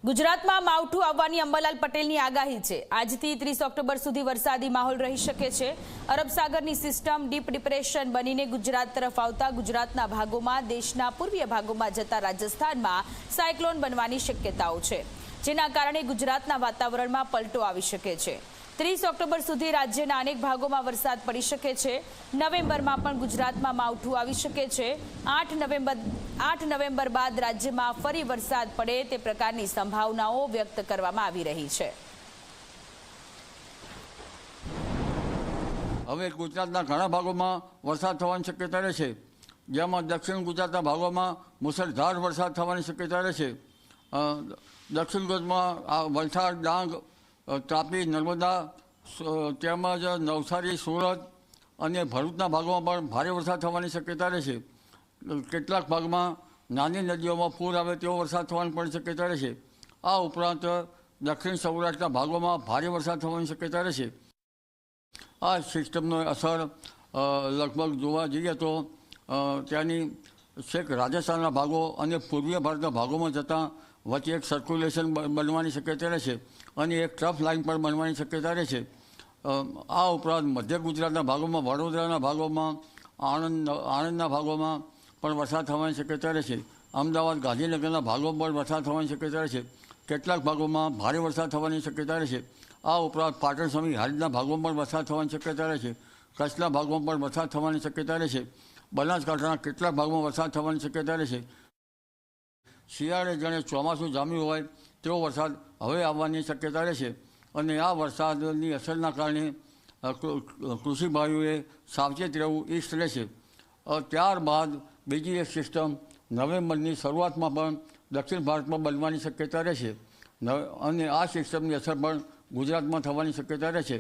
ગુજરાતમાં માવઠું આવવાની અંબાલાલ પટેલની આગાહી છે। આજથી 30 ઓક્ટોબર સુધી વરસાદી માહોલ રહી શકે છે। અરબ સાગરની સિસ્ટમ ડીપ ડિપ્રેશન બનીને ગુજરાત તરફ આવતા ગુજરાતના ભાગોમાં દેશના પૂર્વીય ભાગોમાં જતા રાજસ્થાનમાં સાયક્લોન બનવાની શક્યતાઓ છે, જેના કારણે ગુજરાતના વાતાવરણમાં પલટો આવી શકે છે। 30 ઓક્ટોબર સુધી રાજ્યના અનેક ભાગોમાં વરસાદ પડી શકે છે। નવેમ્બરમાં પણ ગુજરાતમાં માવઠું આવી શકે છે। 8 નવેમ્બર બાદ રાજ્યમાં ફરી વરસાદ પડે તે પ્રકારની સંભાવનાઓ વ્યક્ત કરવામાં આવી રહી છે। હવે ગુજરાતના ઘણા ભાગોમાં વરસાદ થવાની શક્યતા રહેશે, જેમાં દક્ષિણ ગુજરાતના ભાગોમાં મુસળધાર વરસાદ થવાની શક્યતા રહેશે। દક્ષિણ ગુજરાતમાં વલસાડ, ડાંગ, તાપી, નર્મદા તેમજ નવસારી, સુરત અને ભરૂચના ભાગોમાં પણ ભારે વરસાદ થવાની શક્યતા રહેશે। કેટલાક ભાગમાં નાની નદીઓમાં પૂર આવે તેવો વરસાદ થવાની પણ શક્યતા રહેશે। આ ઉપરાંત દક્ષિણ સૌરાષ્ટ્રના ભાગોમાં ભારે વરસાદ થવાની શક્યતા રહેશે। આ સિસ્ટમનો અસર લગભગ જોવા જઈએ તો ત્યાંની છેક રાજસ્થાનના ભાગો અને પૂર્વીય ભારતના ભાગોમાં જતાં વચ્ચે એક સર્ક્યુલેશન બનવાની શક્યતા રહેશે અને એક ટ્રફ લાઇન પણ બનવાની શક્યતા રહેશે। આ ઉપરાંત મધ્ય ગુજરાતના ભાગોમાં, વડોદરાના ભાગોમાં, આણંદના ભાગોમાં પણ વરસાદ થવાની શક્યતા રહેશે। અમદાવાદ, ગાંધીનગરના ભાગોમાં પણ વરસાદ થવાની શક્યતા રહેશે। કેટલાક ભાગોમાં ભારે વરસાદ થવાની શક્યતા રહેશે। આ ઉપરાંત પાટણ સમી હાલના ભાગોમાં પણ વરસાદ થવાની શક્યતા રહેશે। કચ્છના ભાગોમાં પણ વરસાદ થવાની શક્યતા રહેશે। બનાસકાંઠાના કેટલાક ભાગમાં વરસાદ થવાની શક્યતા રહેશે। શિયાળે જાણે ચોમાસું જામ્યું હોય તેવો વરસાદ હવે આવવાની શક્યતા રહેશે અને આ વરસાદની અસરના કારણે કૃષિ ભાઈઓએ સાવચેત રહેવું ઈષ્ટ રહેશે। ત્યારબાદ બીજી એક સિસ્ટમ નવેમ્બરની શરૂઆતમાં પણ દક્ષિણ ભારતમાં બનવાની શક્યતા રહેશે અને આ સિસ્ટમની અસર પણ ગુજરાતમાં થવાની શક્યતા રહેશે।